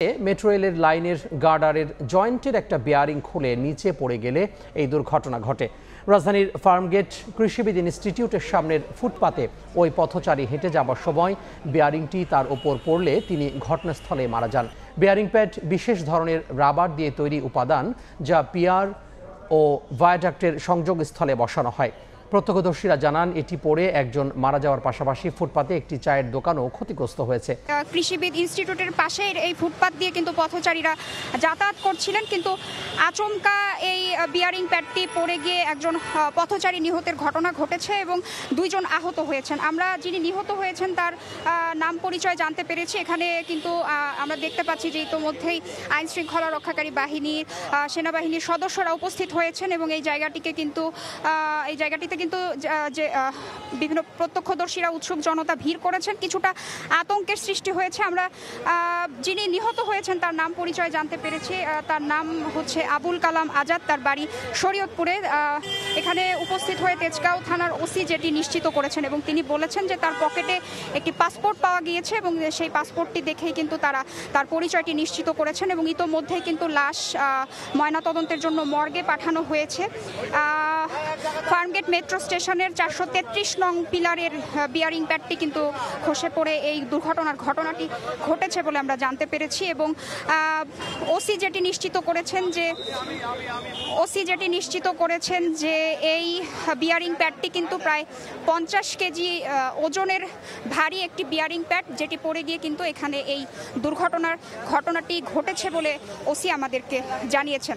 Metro রেলের লাইনের গার্ডারের জয়েন্টের একটা বেয়ারিং খুলে নিচে পড়ে গেলে এই দুর্ঘটনা ঘটে। রাজধানীর ফার্মগেট কৃষিবিদ ইনস্টিটিউটের সামনের ফুটপাতে ওই পথচারী হেঁটে যাবার সময় বেয়ারিংটি তার ওপর পড়লে তিনি ঘটনাস্থলে মারা যান। বেয়ারিং প্যাড বিশেষ ধরনের রাবার দিয়ে তৈরি উপাদান, যা পিয়ার ও ভায়াডাক্টের সংযোগস্থলে বসানো হয়। প্রত্যক্ষদর্শীরা জানান, এটি পড়ে একজন মারা যাওয়ার পাশাপাশি ফুটপাতে একটি চায়ের দোকানও ক্ষতিগ্রস্ত হয়েছে। কৃষিবিদ ইনস্টিটিউটের পাশে এই ফুটপাত দিয়ে কিন্তু পথচারীরা যাতায়াত করছিলেন, কিন্তু আচমকা এই বিয়ারিং প্যাডটি পড়ে গিয়ে একজন পথচারী নিহতের ঘটনা ঘটেছে এবং দুইজন আহত হয়েছেন। আমরা যিনি নিহত হয়েছেন তার নাম পরিচয় জানতে পেরেছি। এখানে কিন্তু আমরা দেখতে পাচ্ছি যে ইতোমধ্যেই আইন শৃঙ্খলা রক্ষাকারী বাহিনীর সেনাবাহিনীর সদস্যরা উপস্থিত হয়েছেন এবং এই জায়গাটিতে কিন্তু যে বিভিন্ন প্রত্যক্ষদর্শীরা, উৎসুক জনতা ভিড় করেছেন। কিছুটা আতঙ্কের সৃষ্টি হয়েছে। আমরা যিনি নিহত হয়েছেন তার নাম পরিচয় জানতে পেরেছি। তার নাম হচ্ছে আবুল কালাম আজাদ, তার বাড়ি শরীয়তপুরে। এখানে উপস্থিত হয়ে তেজগাঁও থানার ওসি যেটি নিশ্চিত করেছেন এবং তিনি বলেছেন যে তার পকেটে একটি পাসপোর্ট পাওয়া গিয়েছে এবং সেই পাসপোর্টটি দেখেই কিন্তু তারা তার পরিচয়টি নিশ্চিত করেছেন এবং ইতোমধ্যেই কিন্তু লাশ ময়নাতদন্তের জন্য মর্গে পাঠানো হয়েছে। ফার্মগেট মেট্রো স্টেশনের 433 নং পিলারের বিয়ারিং প্যাডটি কিন্তু খসে পড়ে এই ঘটনাটি ঘটেছে বলে আমরা জানতে পেরেছি এবং ওসি যেটি নিশ্চিত করেছেন যে এই বিয়ারিং প্যাডটি কিন্তু প্রায় 50 কেজি ওজনের ভারী একটি বিয়ারিং প্যাড, যেটি পড়ে গিয়ে কিন্তু এখানে এই ঘটনাটি ঘটেছে বলে ওসি আমাদেরকে জানিয়েছেন।